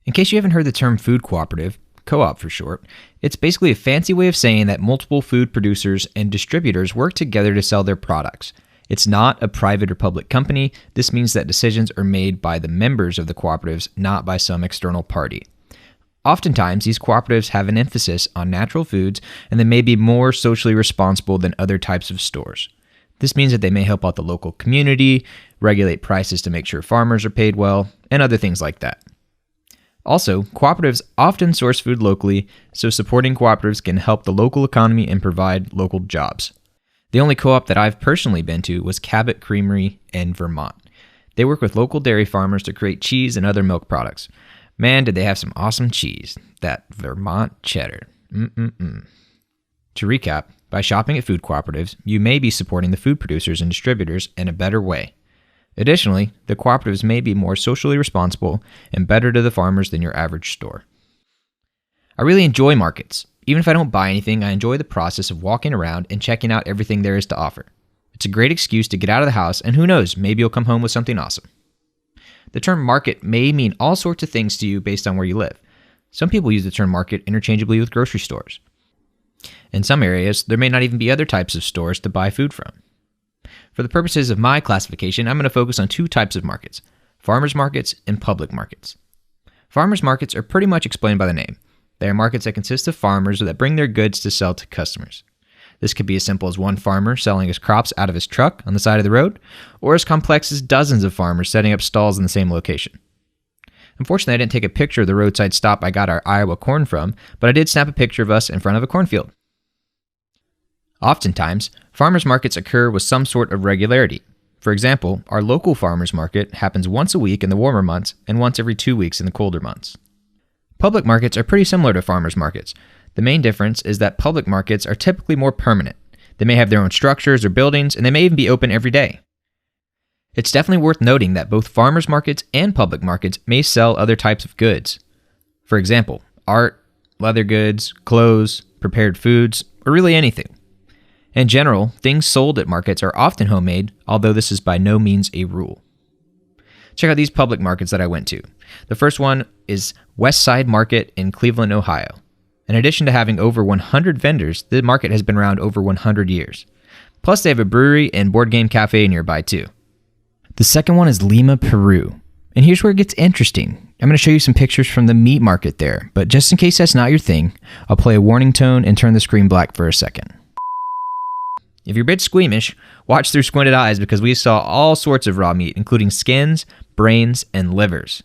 In case you haven't heard the term food cooperative, co-op for short, it's basically a fancy way of saying that multiple food producers and distributors work together to sell their products. It's not a private or public company. This means that decisions are made by the members of the cooperatives, not by some external party. Oftentimes, these cooperatives have an emphasis on natural foods, and they may be more socially responsible than other types of stores. This means that they may help out the local community, regulate prices to make sure farmers are paid well, and other things like that. Also, cooperatives often source food locally, so supporting cooperatives can help the local economy and provide local jobs. The only co-op that I've personally been to was Cabot Creamery in Vermont. They work with local dairy farmers to create cheese and other milk products. Man, did they have some awesome cheese. That Vermont cheddar. To recap, by shopping at food cooperatives, you may be supporting the food producers and distributors in a better way. Additionally, the cooperatives may be more socially responsible and better to the farmers than your average store. I really enjoy markets. Even if I don't buy anything, I enjoy the process of walking around and checking out everything there is to offer. It's a great excuse to get out of the house, and who knows, maybe you'll come home with something awesome. The term market may mean all sorts of things to you based on where you live. Some people use the term market interchangeably with grocery stores. In some areas, there may not even be other types of stores to buy food from. For the purposes of my classification, I'm going to focus on two types of markets: farmers markets and public markets. Farmers markets are pretty much explained by the name. They are markets that consist of farmers that bring their goods to sell to customers. This could be as simple as one farmer selling his crops out of his truck on the side of the road, or as complex as dozens of farmers setting up stalls in the same location. Unfortunately, I didn't take a picture of the roadside stop I got our Iowa corn from, but I did snap a picture of us in front of a cornfield. Oftentimes, farmers markets occur with some sort of regularity. For example, our local farmers market happens once a week in the warmer months and once every 2 weeks in the colder months. Public markets are pretty similar to farmers markets. The main difference is that public markets are typically more permanent. They may have their own structures or buildings, and they may even be open every day. It's definitely worth noting that both farmers markets and public markets may sell other types of goods. For example, art, leather goods, clothes, prepared foods, or really anything. In general, things sold at markets are often homemade, although this is by no means a rule. Check out these public markets that I went to. The first one is West Side Market in Cleveland, Ohio. In addition to having over 100 vendors, the market has been around over 100 years. Plus, they have a brewery and board game cafe nearby too. The second one is Lima, Peru. And here's where it gets interesting. I'm going to show you some pictures from the meat market there, but just in case that's not your thing, I'll play a warning tone and turn the screen black for a second. If you're a bit squeamish, watch through squinted eyes because we saw all sorts of raw meat, including skins, brains, and livers.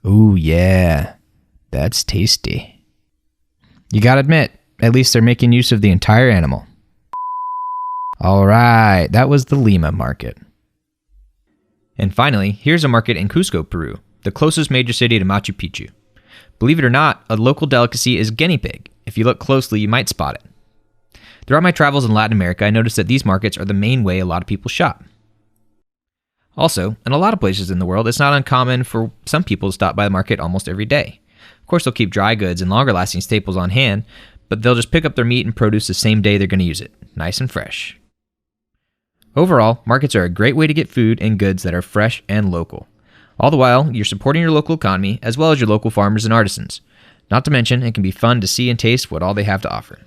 Ooh, yeah. That's tasty. You gotta admit, at least they're making use of the entire animal. Alright, that was the Lima market. And finally, here's a market in Cusco, Peru, the closest major city to Machu Picchu. Believe it or not, a local delicacy is guinea pig. If you look closely, you might spot it. Throughout my travels in Latin America, I noticed that these markets are the main way a lot of people shop. Also, in a lot of places in the world, it's not uncommon for some people to stop by the market almost every day. Of course, they'll keep dry goods and longer-lasting staples on hand, but they'll just pick up their meat and produce the same day they're going to use it, nice and fresh. Overall, markets are a great way to get food and goods that are fresh and local. All the while, you're supporting your local economy as well as your local farmers and artisans. Not to mention, it can be fun to see and taste what all they have to offer.